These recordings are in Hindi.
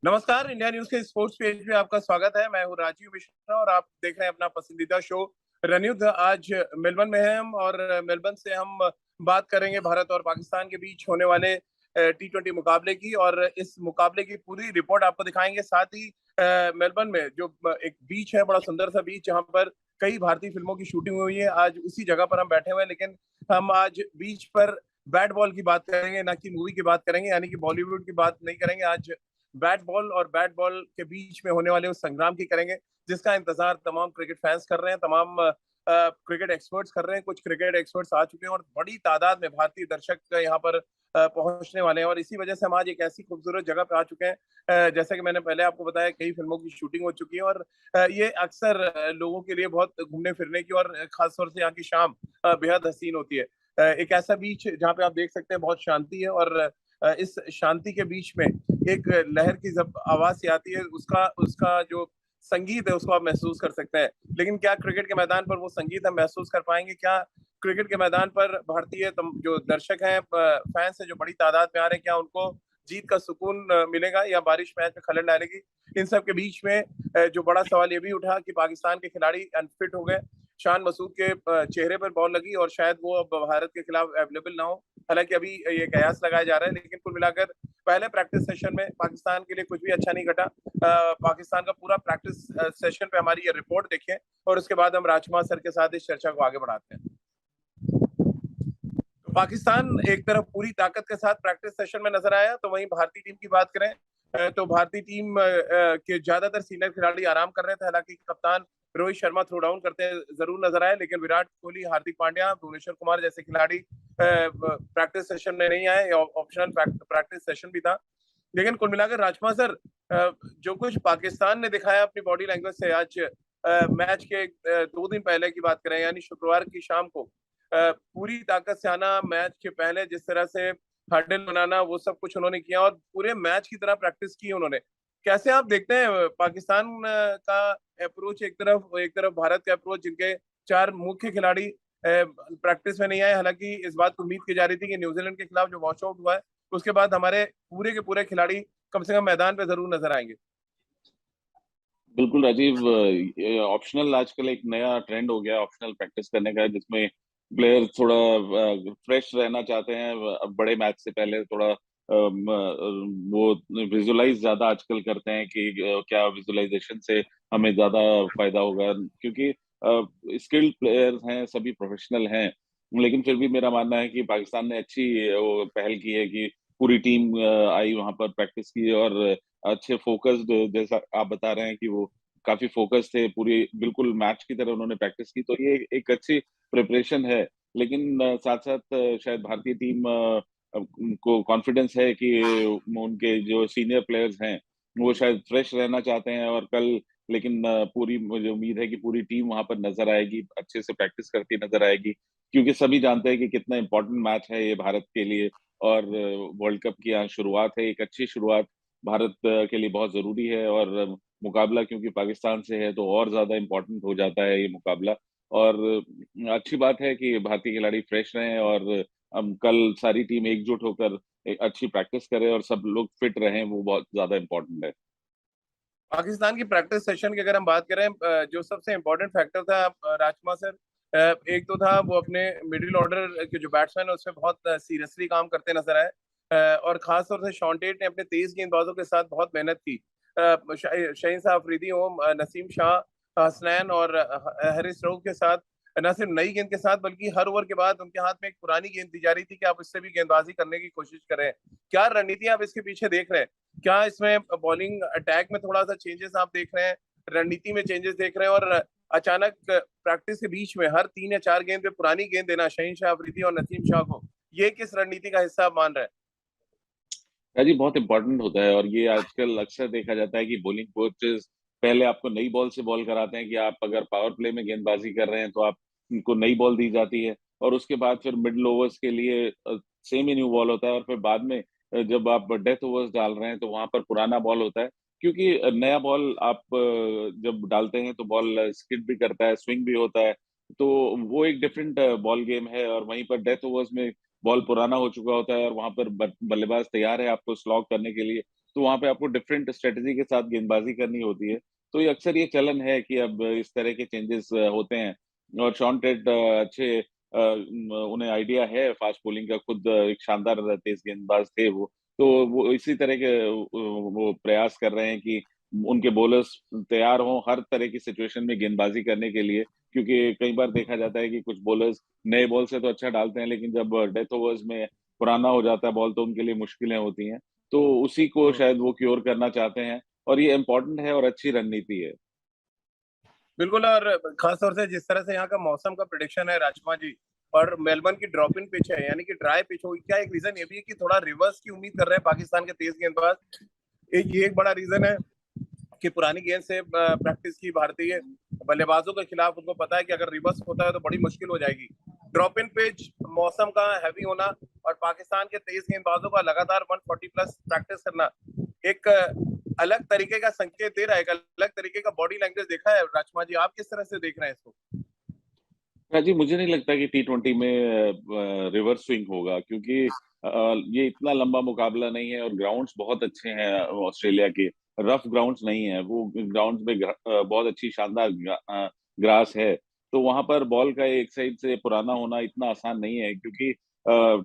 नमस्कार। इंडिया न्यूज के स्पोर्ट्स पेज पे आपका स्वागत है। मैं हूँ राजीव मिश्रा और आप देख रहे हैं अपना पसंदीदा शो रन युद्ध। आज मेलबर्न में हैं हम और मेलबर्न से हम बात करेंगे भारत और पाकिस्तान के बीच होने वाले T20 मुकाबले की, और इस मुकाबले की पूरी रिपोर्ट आपको दिखाएंगे। साथ ही मेलबर्न में जो एक बीच है, बड़ा सुंदर सा बीच, जहाँ पर कई भारतीय फिल्मों की शूटिंग हुई है, आज उसी जगह पर हम बैठे हुए हैं। लेकिन हम आज बीच पर बैट बॉल की बात करेंगे, ना कि मूवी की बात करेंगे, यानी कि बॉलीवुड की बात नहीं करेंगे। आज बैट बॉल और बैट बॉल के बीच में होने वाले उस संग्राम की करेंगे, जिसका इंतजार तमाम क्रिकेट फैंस कर रहे हैं, तमाम क्रिकेट एक्सपर्ट्स कर रहे हैं। कुछ क्रिकेट एक्सपर्ट्स आ चुके हैं और बड़ी तादाद में भारतीय दर्शक यहाँ पर पहुंचने वाले हैं, और इसी वजह से हम आज एक ऐसी खूबसूरत जगह पे आ चुके हैं। जैसे कि मैंने पहले आपको बताया, कई फिल्मों की शूटिंग हो चुकी है, और ये अक्सर लोगों के लिए बहुत घूमने फिरने की और खासतौर से यहाँ की शाम बेहद हसीन होती है। एक ऐसा बीच जहाँ पे आप देख सकते हैं बहुत शांति है, और इस शांति के बीच में एक लहर की जब आवाज सी आती है, उसका उसका जो संगीत है उसको आप महसूस कर सकते हैं। लेकिन क्या क्रिकेट के मैदान पर वो संगीत हम महसूस कर पाएंगे? क्या क्रिकेट के मैदान पर भारतीय जो दर्शक हैं, फैंस हैं जो बड़ी तादाद में आ रहे हैं, क्या उनको जीत का सुकून मिलेगा, या बारिश मैच में खलल डालेगी? इन सब के बीच में जो बड़ा सवाल ये भी उठा कि पाकिस्तान के खिलाड़ी अनफिट हो गए। शान मसूद के चेहरे पर बॉल लगी और शायद वो अब भारत के खिलाफ अवेलेबल ना हो। हालांकि अभी ये कयास लगाया जा रहा है, लेकिन कुल मिलाकर पहले प्रैक्टिस सेशन में पाकिस्तान के लिए कुछ भी अच्छा नहीं घटा। पाकिस्तान का पूरा प्रैक्टिस सेशन पे हमारी ये रिपोर्ट देखें, और उसके बाद हम राजकुमार सर के साथ इस चर्चा को आगे बढ़ाते हैं। तो पाकिस्तान एक तरफ पूरी ताकत के साथ प्रैक्टिस सेशन में नजर आया, तो वहीं भारतीय टीम की बात करें तो भारतीय टीम के ज्यादातर सीनियर खिलाड़ी आराम कर रहे थे। हालांकि कप्तान रोहित शर्मा थ्रो डाउन करते जरूर नजर आए, लेकिन विराट कोहली, हार्दिक पांड्या, भुवनेश्वर कुमार जैसे खिलाड़ी प्रैक्टिस सेशन में नहीं आए। ऑप्शनल प्रैक्टिस सेशन भी था। लेकिन कुल मिलाकर राजकुमार सर, जो कुछ पाकिस्तान ने दिखाया अपनी बॉडी लैंग्वेज से आज मैच के 2 दिन पहले की बात करें, यानी शुक्रवार की शाम को पूरी ताकत से आना, मैच के पहले जिस तरह से हर्डल बनाना, वो सब कुछ उन्होंने किया और पूरे मैच की तरह प्रैक्टिस की उन्होंने। कैसे आप देखते हैं पाकिस्तान का अप्रोच? एक तरफ भारत का अप्रोच, जिनके 4 मुख्य खिलाड़ी प्रैक्टिस में नहीं आए। हालांकि इस बात को उम्मीद की जा रही थी कि न्यूजीलैंड के खिलाफ जो वॉच आउट हुआ है, उसके बाद हमारे पूरे के पूरे खिलाड़ी कम से कम मैदान पे जरूर नजर आएंगे। बिल्कुल राजीव, ऑप्शनल आजकल एक नया ट्रेंड हो गया ऑप्शनल प्रैक्टिस करने का, जिसमें प्लेयर थोड़ा फ्रेश रहना चाहते हैं। बड़े मैच से पहले थोड़ा वो विजुलाइज ज्यादा आजकल करते हैं कि क्या विजुलाइजेशन से हमें ज्यादा फायदा होगा, क्योंकि स्किल्ड प्लेयर्स हैं, सभी प्रोफेशनल हैं। लेकिन फिर भी मेरा मानना है कि पाकिस्तान ने अच्छी वो पहल की है कि पूरी टीम आई वहां पर, प्रैक्टिस की और अच्छे फोकस्ड, जैसा आप बता रहे हैं कि वो काफी फोकस थे, पूरी बिल्कुल मैच की तरह उन्होंने प्रैक्टिस की, तो ये एक अच्छी प्रिपरेशन है। लेकिन साथ साथ शायद भारतीय टीम को कॉन्फिडेंस है कि उनके जो सीनियर प्लेयर्स हैं वो शायद फ्रेश रहना चाहते हैं, और कल लेकिन पूरी मुझे उम्मीद है कि पूरी टीम वहां पर नजर आएगी, अच्छे से प्रैक्टिस करती नजर आएगी, क्योंकि सभी जानते हैं कि कितना इंपॉर्टेंट मैच है ये भारत के लिए। और वर्ल्ड कप की यहाँ शुरुआत है, एक अच्छी शुरुआत भारत के लिए बहुत जरूरी है। और मुकाबला क्योंकि पाकिस्तान से है तो और ज्यादा इम्पोर्टेंट हो जाता है ये मुकाबला। और अच्छी बात है कि भारतीय खिलाड़ी फ्रेश रहे, और हम कल सारी टीम एकजुट होकर एक अच्छी प्रैक्टिस करे और सब लोग फिट रहें, वो बहुत ज्यादा इम्पोर्टेंट है। पाकिस्तान की प्रैक्टिस सेशन की अगर हम बात करें, जो सबसे इम्पोर्टेंट फैक्टर था राजकुमार सर, एक तो था वो अपने मिडिल ऑर्डर के जो बैट्समैन है उसमें बहुत सीरियसली काम करते नजर आए, और खासतौर से शॉन टेट ने अपने तेज गेंदबाजों के साथ बहुत मेहनत की। शहीन शाह अफरीदी हो, नसीम शाह, हसनैन और हैरिस रऊफ के साथ न सिर्फ नई गेंद के साथ, बल्कि हर ओवर के बाद उनके हाथ में एक पुरानी गेंद दी जा रही थी कि आप इससे भी गेंदबाजी करने की कोशिश करें। क्या रणनीति आप इसके पीछे देख रहे हैं? क्या इसमें बॉलिंग अटैक में थोड़ा सा चेंजेस आप देख रहे हैं, रणनीति में चेंजेस देख रहे हैं, और अचानक प्रैक्टिस के बीच में हर 3 या 4 गेंद पे पुरानी गेंद देना शहीन शाह अफरीदी और नसीम शाह को, ये किस रणनीति का हिस्सा मान रहे हैं? जी बहुत इंपॉर्टेंट होता है, और ये आजकल अक्सर देखा जाता है कि बॉलिंग कोचेस पहले आपको नई बॉल से बॉल कराते हैं कि आप अगर पावर प्ले में गेंदबाजी कर रहे हैं तो आप उनको नई बॉल दी जाती है, और उसके बाद फिर मिडल ओवर्स के लिए सेम ही न्यू बॉल होता है, और फिर बाद में जब आप डेथ ओवर्स डाल रहे हैं तो वहां पर पुराना बॉल होता है। क्योंकि नया बॉल आप जब डालते हैं तो बॉल स्किड भी करता है, स्विंग भी होता है, तो वो एक डिफरेंट बॉल गेम है। और वहीं पर डेथ ओवर्स में बॉल पुराना हो चुका होता है और वहां पर बल्लेबाज तैयार है आपको स्लॉग करने के लिए, तो वहां पे आपको डिफरेंट स्ट्रेटेजी के साथ गेंदबाजी करनी होती है। तो ये अक्सर ये चलन है कि अब इस तरह के चेंजेस होते हैं। और शॉन टेट अच्छे उन्हें आइडिया है फास्ट बॉलिंग का, खुद एक शानदार तेज गेंदबाज थे वो। तो वो इसी तरह के वो प्रयास कर रहे हैं कि उनके बॉलर्स तैयार हों हर तरह की सिचुएशन में गेंदबाजी करने के लिए। क्योंकि कई बार देखा जाता है कि कुछ बॉलर्स नए बॉल से तो अच्छा डालते हैं, लेकिन जब डेथ ओवर्स में पुराना हो जाता है बॉल तो उनके लिए मुश्किलें होती हैं। तो उसी को हम्म। शायद वो क्योर करना चाहते हैं, और ये इम्पोर्टेंट है और अच्छी रणनीति है। बिल्कुल। और खास तौर से जिस तरह से यहाँ का मौसम का प्रिडिक्शन है राजकुमार जी, और मेलबर्न की ड्रॉप इन पिच है यानी कि ड्राई पिच होगी, क्या एक रीजन ये भी है कि थोड़ा रिवर्स की उम्मीद कर रहे हैं पाकिस्तान के तेज गेंदबाज? ये एक बड़ा रीजन है कि पुरानी गेंद से प्रैक्टिस की भारतीय बल्लेबाजों के खिलाफ उनको पता है कि अगर रिवर्स होता है तो बड़ी मुश्किल हो जाएगी। ड्रॉप इन पिच, मौसम का हैवी होना और पाकिस्तान के तेज गेंदबाजों का लगातार 140 प्लस प्रैक्टिस करना एक अलग तरीके का संकेत दे रहा है, एक अलग तरीके का बॉडी लैंग्वेज देखा है। राजकुमार जी, आप किस तरह से देख रहे हैं इसको? जी, मुझे नहीं लगता कि T20 में रिवर्स स्विंग होगा, क्योंकि ये इतना लंबा मुकाबला नहीं है और ग्राउंड्स बहुत अच्छे हैं ऑस्ट्रेलिया के। रफ ग्राउंड्स नहीं है, वो ग्राउंड्स में बहुत अच्छी शानदार ग्रास है। तो वहां पर बॉल का एक साइड से पुराना होना इतना आसान नहीं है, क्योंकि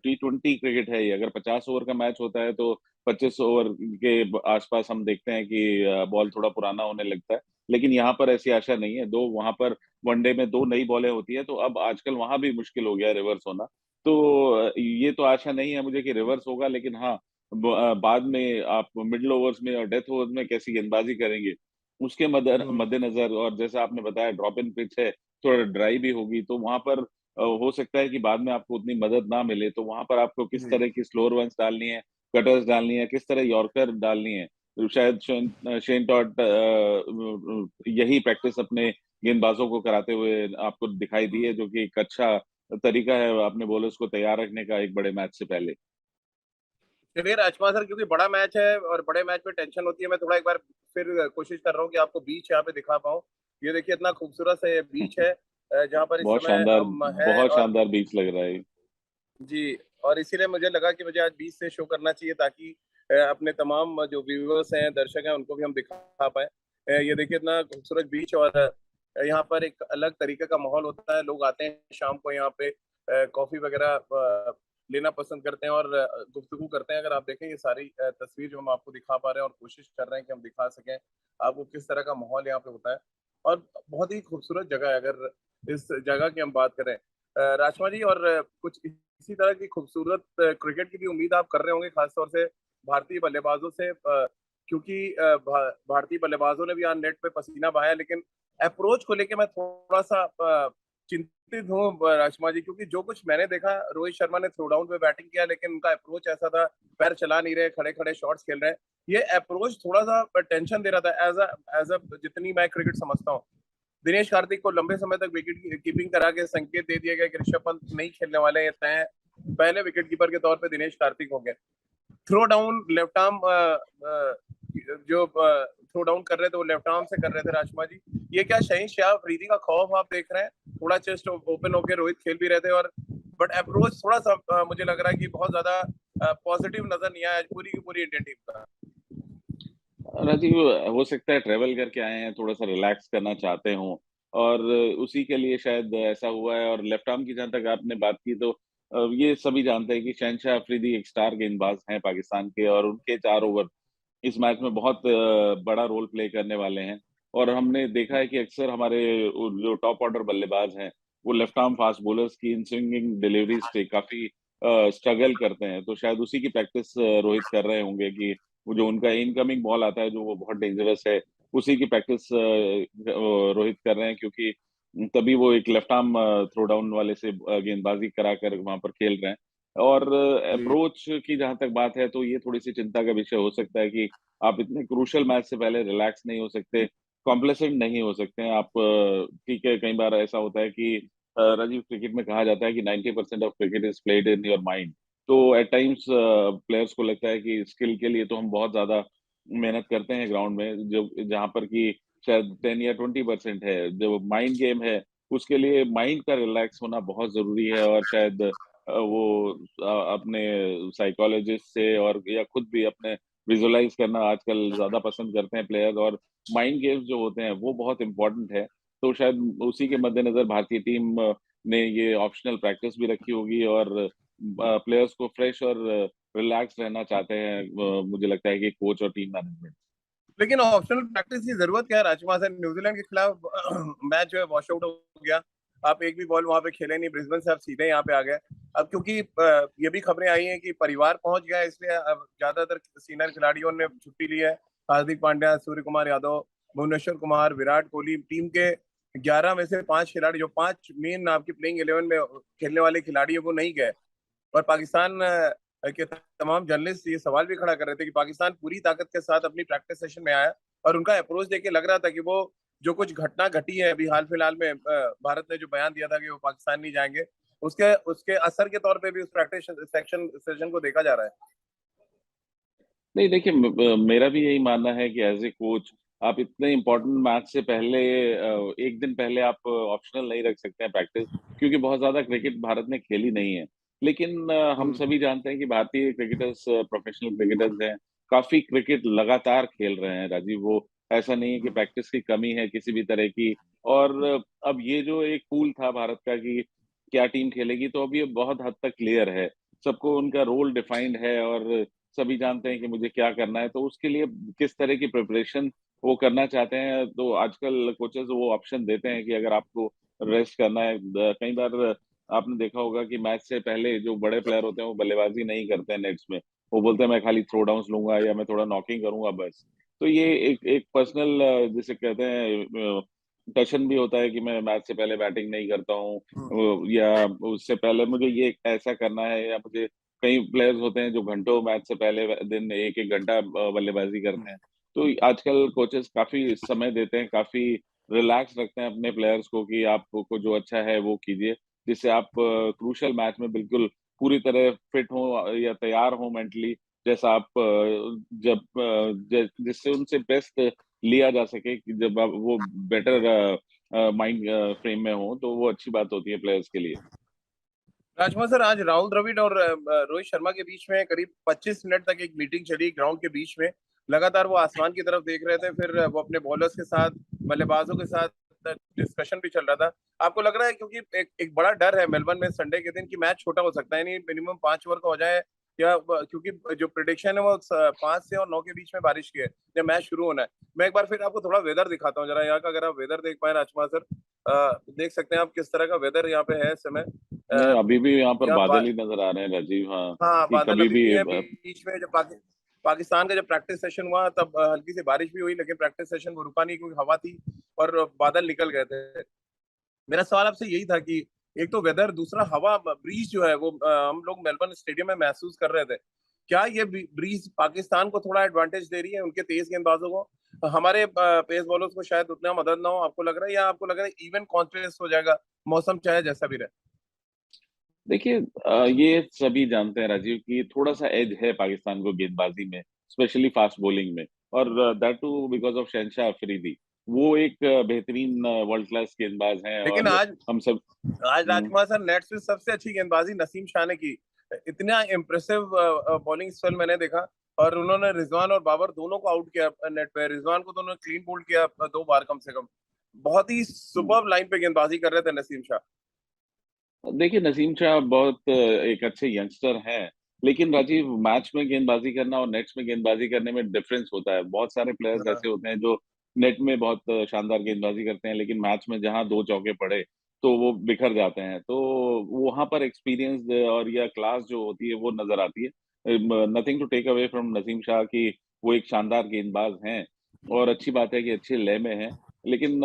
T20 क्रिकेट है ये। अगर 50 ओवर का मैच होता है तो 25 ओवर के आसपास हम देखते हैं कि बॉल थोड़ा पुराना होने लगता है। लेकिन यहाँ पर ऐसी आशा नहीं है। दो वहां पर वनडे में दो नई बॉलें होती है, तो अब आजकल वहां भी मुश्किल हो गया है रिवर्स होना। तो ये तो आशा नहीं है मुझे कि रिवर्स होगा, लेकिन हाँ, बाद में आप मिडिल ओवर्स में और डेथ ओवर्स में कैसी गेंदबाजी करेंगे उसके हम्म। मद्देनजर, और जैसा आपने बताया ड्रॉप इन पिच है, थोड़ा ड्राई भी होगी, तो वहां पर हो सकता है कि बाद में आपको उतनी मदद ना मिले। तो वहां पर आपको किस जी। तरह की स्लोअर वंस डालनी है, कटर्स डालनी है, किस तरह यॉर्कर डालनी है। तो शायद शेन टॉट यही प्रैक्टिस अपने गेंदबाजों को कराते हुए आपको दिखाई दी है, जो कि एक अच्छा तरीका है अपने बॉलर्स को तैयार रखने का एक बड़े मैच से पहले। चलिए राजकुमार सर, क्योंकि बड़ा मैच है और बड़े मैच में टेंशन होती है, मैं थोड़ा एक बार फिर कोशिश कर रहा हूँ कि आपको बीच यहाँ पे दिखा पाऊँ। ये देखिए, इतना खूबसूरत से ये बीच है जहाँ पर इस समय हम हैं। बहुत और शानदार बीच लग रहा है। जी, और इसीलिए मुझे लगा कि मुझे आज बीच से शो करना चाहिए, ताकि अपने तमाम जो व्यूवर्स हैं, दर्शक हैं, उनको भी हम दिखा पाए। ये देखिए, इतना खूबसूरत बीच, और यहाँ पर एक अलग तरीके का माहौल होता है। लोग आते हैं शाम को यहाँ पे कॉफी वगैरह लेना पसंद करते हैं और गुफ्तगू करते हैं। अगर आप देखें ये सारी तस्वीर जो हम आपको दिखा पा रहे हैं और कोशिश कर रहे हैं कि हम दिखा सकें आपको किस तरह का माहौल यहाँ पे होता है, और बहुत ही खूबसूरत जगह है अगर इस जगह की हम बात करें। राजकुमार जी, और कुछ इसी तरह की खूबसूरत क्रिकेट की भी उम्मीद आप कर रहे होंगे, खासतौर से भारतीय बल्लेबाजों से, क्योंकि भारतीय बल्लेबाजों ने भी आज नेट पे पसीना बहाया, लेकिन अप्रोच को लेके मैं थोड़ा सा चिंतित हूँ राजकुमार जी, क्योंकि जो कुछ मैंने देखा, रोहित शर्मा ने थ्रो डाउन पे बैटिंग किया, लेकिन उनका अप्रोच ऐसा था, पैर चला नहीं रहे, खड़े खड़े शॉट्स खेल रहे हैं। ये अप्रोच थोड़ा सा टेंशन दे रहा था एज अ जितनी मैं क्रिकेट समझता हूँ। दिनेश कार्तिक को लंबे समय तक विकेट कीपिंग करा के संकेत दे दिया गया कि ऋषभ पंत नहीं खेलने वाले हैं, तय पहले विकेट कीपर के तौर पे दिनेश कार्तिक हो गए। थ्रो डाउन लेफ्ट आर्म, जो थ्रो डाउन कर रहे थे वो लेफ्ट आर्म से कर रहे थे राजकुमार जी। ये क्या शहीन शाह अफरीदी का खौफ आप देख रहे हैं? थोड़ा चेस्ट ओपन होकर रोहित खेल भी रहे थे, और बट अप्रोच थोड़ा सा मुझे लग रहा है कि बहुत ज्यादा पॉजिटिव नजर नहीं आया आज पूरी की पूरी इंडियन टीम का। राजीव, हो सकता है ट्रेवल करके आए हैं, थोड़ा सा रिलैक्स करना चाहते हों, और उसी के लिए शायद ऐसा हुआ है। और लेफ्ट आर्म की जहां तक आपने बात की, तो ये सभी जानते हैं कि शहनशाह अफरीदी एक स्टार गेंदबाज हैं पाकिस्तान के, और उनके 4 ओवर इस मैच में बहुत बड़ा रोल प्ले करने वाले हैं। और हमने देखा है कि अक्सर हमारे जो टॉप ऑर्डर बल्लेबाज हैं, वो लेफ्ट आर्म फास्ट बॉलर्स की इन स्विंगिंग डिलीवरीज पे काफी स्ट्रगल करते हैं। तो शायद उसी की प्रैक्टिस रोहित कर रहे होंगे कि वो जो उनका इनकमिंग बॉल आता है जो वो बहुत डेंजरस है, उसी की प्रैक्टिस रोहित कर रहे हैं, क्योंकि तभी वो एक लेफ्ट आर्म थ्रो डाउन वाले से गेंदबाजी कराकर वहां पर खेल रहे हैं। और जी। अप्रोच की जहां तक बात है, तो ये थोड़ी सी चिंता का विषय हो सकता है कि आप इतने क्रूशियल मैच से पहले रिलैक्स नहीं हो सकते, कॉम्प्लेसेंट नहीं हो सकते हैं आप। ठीक है, कई बार ऐसा होता है कि राजीव, क्रिकेट में कहा जाता है कि 90% of cricket is played in your mind. तो एट टाइम्स प्लेयर्स को लगता है कि स्किल के लिए तो हम बहुत ज्यादा मेहनत करते हैं ग्राउंड में, जो जहां पर कि शायद 10 या 20% है जो माइंड गेम है, उसके लिए माइंड का रिलैक्स होना बहुत जरूरी है। और शायद वो अपने साइकोलॉजिस्ट से और या खुद भी अपने विजुअलाइज करना आजकल ज्यादा पसंद करते हैं प्लेयर्स, और माइंड गेम्स जो होते हैं वो बहुत इंपॉर्टेंट है। तो शायद उसी के मद्देनजर भारतीय टीम ने ये ऑप्शनल प्रैक्टिस भी रखी होगी, और प्लेयर्स को फ्रेश और रिलैक्स रहना चाहते हैं, मुझे लगता है कि कोच और टीम मैनेजमेंट। लेकिन ऑप्शनल प्रैक्टिस की जरूरत क्या है राजकुमार सर? न्यूजीलैंड के खिलाफ मैच जो है वॉश आउट हो गया, आप एक भी बॉल वहां पे खेले नहीं, ब्रिस्बेन से आप सीधे यहाँ पे आ गए। अब क्योंकि ये भी खबरें आई हैं कि परिवार पहुंच गया है, इसलिए अब ज्यादातर सीनियर खिलाड़ियों ने छुट्टी ली है। हार्दिक पांड्या, सूर्य कुमार यादव, भुवनेश्वर कुमार, विराट कोहली, टीम के 11 में से 5 खिलाड़ी, जो 5 मेन आपकी प्लेइंग 11 में खेलने वाले खिलाड़ी है, वो नहीं गए। और पाकिस्तान के तमाम जर्नलिस्ट ये सवाल भी खड़ा कर रहे थे कि पाकिस्तान पूरी ताकत के साथ अपनी प्रैक्टिस सेशन में आया, और उनका अप्रोच देख के लग रहा था कि वो जो कुछ घटना घटी है अभी हाल फिलहाल में, भारत ने जो बयान दिया था कि वो पाकिस्तान नहीं जाएंगे, उसके उसके असर के तौर पे भी उस प्रैक्टिस सेशन को देखा जा रहा है। नहीं देखिए, मेरा भी यही मानना है कि एज ए कोच आप इतने इम्पोर्टेंट मैच से पहले, एक दिन पहले आप ऑप्शनल नहीं रख सकते हैं प्रैक्टिस, क्योंकि बहुत ज्यादा क्रिकेट भारत ने खेली नहीं है। लेकिन हम हम्म। सभी जानते हैं कि भारतीय क्रिकेटर्स प्रोफेशनल क्रिकेटर्स हैं, काफी क्रिकेट लगातार खेल रहे हैं राजीव। वो ऐसा नहीं है कि प्रैक्टिस की कमी है किसी भी तरह की। और अब ये जो एक पूल था भारत का कि क्या टीम खेलेगी, तो अब ये बहुत हद तक क्लियर है, सबको उनका रोल डिफाइंड है, और सभी जानते हैं कि मुझे क्या करना है, तो उसके लिए किस तरह की प्रिपरेशन वो करना चाहते हैं। तो आजकल कोचेस वो ऑप्शन देते हैं कि अगर आपको रेस्ट करना है, कई बार आपने देखा होगा कि मैच से पहले जो बड़े प्लेयर होते हैं वो बल्लेबाजी नहीं करते हैं नेट्स में, वो बोलते हैं मैं खाली थ्रो डाउन्स लूंगा या मैं थोड़ा नॉकिंग करूंगा बस। तो ये एक एक पर्सनल जिसे कहते हैं टशन भी होता है कि मैं मैच से पहले बैटिंग नहीं करता हूँ, या उससे पहले मुझे ये ऐसा करना है, या मुझे कई प्लेयर्स होते हैं जो घंटों मैच से पहले दिन एक एक घंटा बल्लेबाजी करते हैं। तो आजकल कोचेस काफी समय देते हैं, काफी रिलैक्स रखते हैं अपने प्लेयर्स को कि आपको जो अच्छा है वो कीजिए, जिससे आप क्रूशियल मैच में बिल्कुल पूरी तरह फिट हो या तैयार हो मेंटली, जैसा आप जब जिससे उनसे बेस्ट लिया जा सके, कि जब आप वो बेटर माइंड फ्रेम में हो, तो वो अच्छी बात होती है प्लेयर्स के लिए। राजकुमार सर, आज राहुल द्रविड़ और रोहित शर्मा के बीच में करीब 25 मिनट तक एक मीटिंग चली ग्राउंड के बीच में। लगातार वो आसमान की तरफ देख रहे थे, फिर वो अपने बॉलर्स के साथ, बल्लेबाजों के साथ डिस्कशन भी चल रहा था। आपको लग रहा है, क्योंकि एक बड़ा डर है मेलबर्न में संडे के दिन कि मैच छोटा हो सकता है, नहीं मिनिमम 5 ओवर का हो जाए, या क्योंकि जो प्रिडिक्शन है वो 5 से और 9 के बीच में बारिश की है जब मैच शुरू होना है। मैं एक बार फिर आपको थोड़ा वेदर दिखाता हूँ जरा यहाँ का, अगर आप वेदर देख पाए राजकुमार सर। देख सकते हैं आप किस तरह का वेदर यहाँ पे है इस समय। नहीं, अभी भी यहाँ पर यहाँ बादल ही नजर आ रहे हैं राजीव, हाँ। हाँ, कि बादल कभी अभी भी भी है। बीच में जब पाकिस्तान का जब प्रैक्टिस सेशन हुआ तब हल्की सी बारिश भी हुई, लेकिन प्रैक्टिस सेशन को रुका नहीं क्योंकि हवा थी और बादल निकल गए थे। मेरा सवाल आपसे यही था कि एक तो वेदर, दूसरा हवा, ब्रीज जो है वो हम लोग मेलबर्न स्टेडियम में महसूस कर रहे थे। क्या ये ब्रीज पाकिस्तान को थोड़ा एडवांटेज दे रही है, उनके तेज गेंदबाजों को? हमारे पेस बॉलर्स को शायद उतना मदद ना हो, आपको लग रहा है, या आपको लग रहा है इवन कॉन्फिडेंस हो जाएगा, मौसम चाहे जैसा भी रहे? देखिए, ये सभी जानते हैं राजीव कि थोड़ा सा एज है पाकिस्तान को गेंदबाजी में, स्पेशली फास्ट बॉलिंग में, और दैट टू बिकॉज ऑफ शहनशाह अफरीदी। वो एक बेहतरीन वर्ल्ड क्लास गेंदबाज हैं, लेकिन और आज हम सब। आज हम्म, राजकुमार सर, नेट से सबसे अच्छी गेंदबाजी नसीम शाह ने की। इतना इम्प्रेसिव बॉलिंग स्पेल मैंने देखा। और उन्होंने रिजवान और बाबर दोनों को आउट किया नेट पे। रिजवान को तो उन्होंने क्लीन बोल्ड किया 2 बार कम से कम। बहुत ही हम्म। सुपर्ब लाइन पे गेंदबाजी कर रहे थे नसीम शाह। देखिए, नसीम शाह बहुत एक अच्छे यंगस्टर हैं, लेकिन राजीव मैच में गेंदबाजी करना और नेट्स में गेंदबाजी करने में डिफरेंस होता है। बहुत सारे प्लेयर्स हाँ। ऐसे होते हैं जो नेट में बहुत शानदार गेंदबाजी करते हैं, लेकिन मैच में जहां दो चौके पड़े तो वो बिखर जाते हैं। तो वहां पर एक्सपीरियंस और या क्लास जो होती है वो नजर आती है। Nothing to take away from Naseem Shah की, वो एक शानदार गेंदबाज हैं, और अच्छी बात है कि अच्छे लय में हैं। लेकिन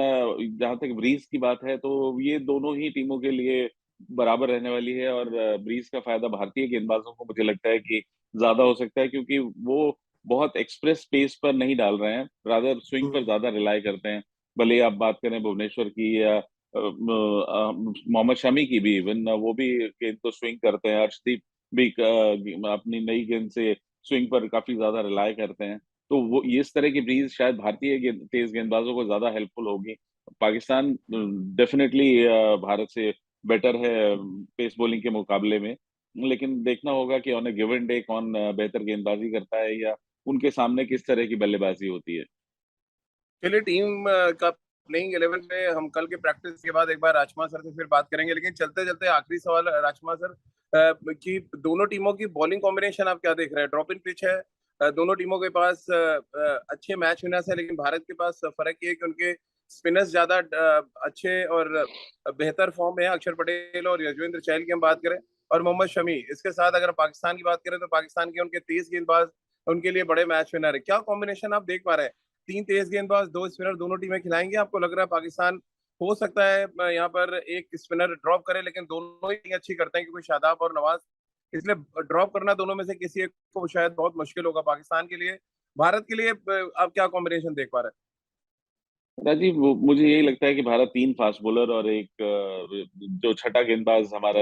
जहां तक ब्रीज की बात है, तो ये दोनों ही टीमों के लिए बराबर रहने वाली है, और ब्रीज का फायदा भारतीय गेंदबाजों को मुझे लगता है कि ज्यादा हो सकता है, क्योंकि वो बहुत एक्सप्रेस पेस पर नहीं डाल रहे हैं, रादर स्विंग पर ज्यादा रिलाई करते हैं। भले ही आप बात करें भुवनेश्वर की या मोहम्मद शमी की भी, इवन वो भी गेंद को स्विंग करते हैं। अर्शदीप भी अपनी नई गेंद से स्विंग पर काफी ज्यादा रिलाई करते हैं। तो वो ये इस तरह की ब्रीज शायद भारतीय तेज गेंदबाजों को ज्यादा हेल्पफुल होगी। पाकिस्तान डेफिनेटली भारत से बेटर है पेस बॉलिंग के मुकाबले में, लेकिन देखना होगा कि ऑन ए गिवन डे कौन बेहतर गेंदबाजी करता है, या उनके सामने किस तरह की बल्लेबाजी होती है। चलिए टीम का प्लेइंग 11 पे हम कल के प्रैक्टिस के बाद एक बार राजकुमार सर से फिर बात करेंगे, लेकिन चलते चलते आखिरी सवाल राजकुमार सर कि दोनों टीमों की बॉलिंग कॉम्बिनेशन आप क्या देख रहे हैं? ड्रॉप इन पिच है, दोनों टीमों के पास अच्छे मैच विनर्स है, लेकिन भारत के पास फर्क ये है कि उनके स्पिनर्स ज्यादा अच्छे और बेहतर फॉर्म में है। अक्षर पटेल और यजवेंद्र चहल की हम बात करें और मोहम्मद शमी, इसके साथ अगर पाकिस्तान की बात करें तो पाकिस्तान के उनके 30 गेंदबाज उनके लिए बड़े मैच विनर है। क्या कॉम्बिनेशन आप देख पा रहे हैं? 3 तेज गेंदबाज, 2 स्पिनर, दोनों टीमें खिलाएंगे? आपको लग रहा है पाकिस्तान हो सकता है यहाँ पर एक स्पिनर ड्रॉप करे, लेकिन दोनों ही अच्छी करते हैं क्योंकि शादाब और नवाज, इसलिए ड्रॉप करना दोनों में से किसी एक को शायद बहुत मुश्किल होगा पाकिस्तान के लिए। भारत के लिए आप क्या कॉम्बिनेशन देख पा रहे हैं? राजीव, मुझे यही लगता है कि भारत 3 फास्ट बॉलर और एक जो छठा गेंदबाज हमारा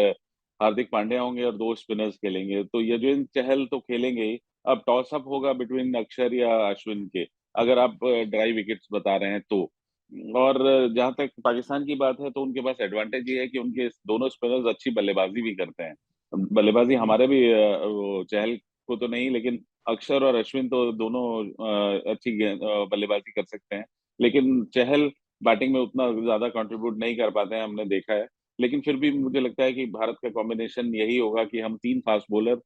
हार्दिक पांड्या होंगे और 2 स्पिनर्स खेलेंगे। तो यजुवेंद्र चहल तो खेलेंगे ही। अब टॉस अप होगा बिटवीन अक्षर या अश्विन के, अगर आप ड्राई विकेट्स बता रहे हैं तो। और जहां तक पाकिस्तान की बात है तो उनके पास एडवांटेज ये है कि उनके दोनों स्पिनर्स अच्छी बल्लेबाजी भी करते हैं। बल्लेबाजी हमारे भी वो चहल को तो नहीं, लेकिन अक्षर और अश्विन तो दोनों अच्छी बल्लेबाजी कर सकते हैं। लेकिन चहल बैटिंग में उतना ज्यादा कंट्रीब्यूट नहीं कर पाते हैं, हमने देखा है। लेकिन फिर भी मुझे लगता है कि भारत का कॉम्बिनेशन यही होगा कि हम 3 फास्ट बॉलर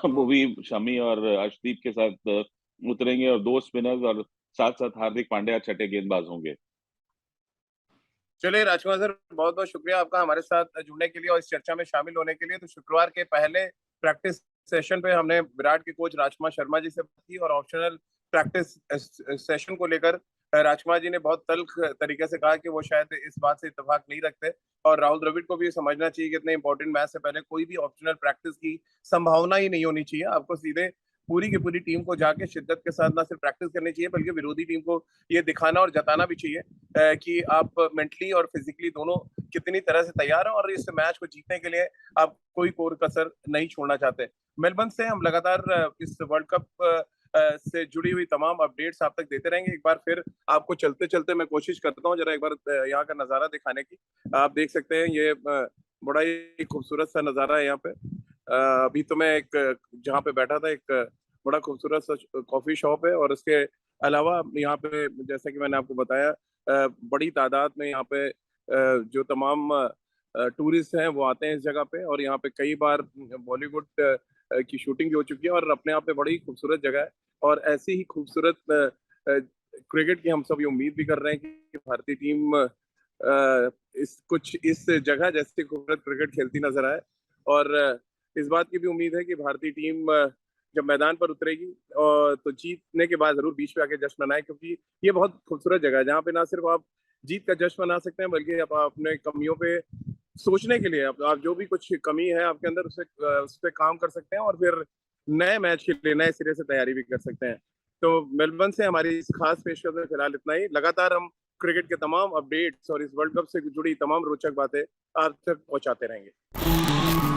वो भी शमी और अर्शदीप के साथ उतरेंगे, और 2 स्पिनर्स, और साथ साथ हार्दिक पांड्या छठे गेंदबाज होंगे। चलिए राजकुमार सर, बहुत बहुत शुक्रिया आपका हमारे साथ जुड़ने के लिए और इस चर्चा में शामिल होने के लिए। तो शुक्रवार के पहले प्रैक्टिस सेशन पे हमने विराट के कोच राजकुमार शर्मा जी से बात की और ऑप्शनल प्रैक्टिस सेशन को लेकर राजकुमार जी ने बहुत तल्ख तरीके से कहा कि वो शायद इस बात से इत्तेफाक नहीं रखते और राहुल द्रविड़ को भी समझना चाहिए कि इतने इंपॉर्टेंट मैच से पहले कोई भी ऑप्शनल प्रैक्टिस की संभावना ही नहीं होनी चाहिए। आपको सीधे पूरी की पूरी टीम को जाके शिद्दत के साथ ना सिर्फ प्रैक्टिस करनी चाहिए बल्कि विरोधी टीम को ये दिखाना और जताना भी चाहिए कि आप मेंटली और फिजिकली दोनों कितनी तरह से तैयार हैं और इस मैच को जीतने के लिए आप कोई कोर कसर नहीं छोड़ना चाहते। मेलबर्न से हम लगातार इस वर्ल्ड कप से जुड़ी हुई तमाम अपडेट्स आप तक देते रहेंगे। एक बार फिर आपको चलते चलते मैं कोशिश करता हूँ जरा एक बार यहाँ का नज़ारा दिखाने की। आप देख सकते हैं ये बड़ा ही खूबसूरत सा नज़ारा है यहाँ पे। अभी तो मैं एक जहाँ पे बैठा था एक बड़ा खूबसूरत सा कॉफी शॉप है और उसके अलावा यहाँ पे जैसा कि मैंने आपको बताया बड़ी तादाद में यहाँ पे जो तमाम टूरिस्ट हैं वो आते हैं इस जगह पे और यहाँ पे कई बार बॉलीवुड की शूटिंग भी हो चुकी है और अपने आप में बड़ी खूबसूरत जगह है। और ऐसी ही खूबसूरत क्रिकेट की हम सब ये उम्मीद भी कर रहे हैं कि भारतीय टीम इस जगह जैसे खूबसूरत क्रिकेट खेलती नजर आए। और इस बात की भी उम्मीद है कि भारतीय टीम जब मैदान पर उतरेगी और तो जीतने के बाद जरूर बीच पे आके जश्न मनाए, क्योंकि ये बहुत खूबसूरत जगह है जहाँ पे ना सिर्फ आप जीत का जश्न मना सकते हैं बल्कि आप अपने कमियों पे सोचने के लिए आप जो भी कुछ कमी है आपके अंदर उस पर काम कर सकते हैं और फिर नए मैच के लिए नए सिरे से तैयारी भी कर सकते हैं। तो मेलबर्न से हमारी इस खास पेशकश में फिलहाल इतना ही। लगातार हम क्रिकेट के तमाम अपडेट्स और इस वर्ल्ड कप से जुड़ी तमाम रोचक बातें आप तक पहुंचाते रहेंगे।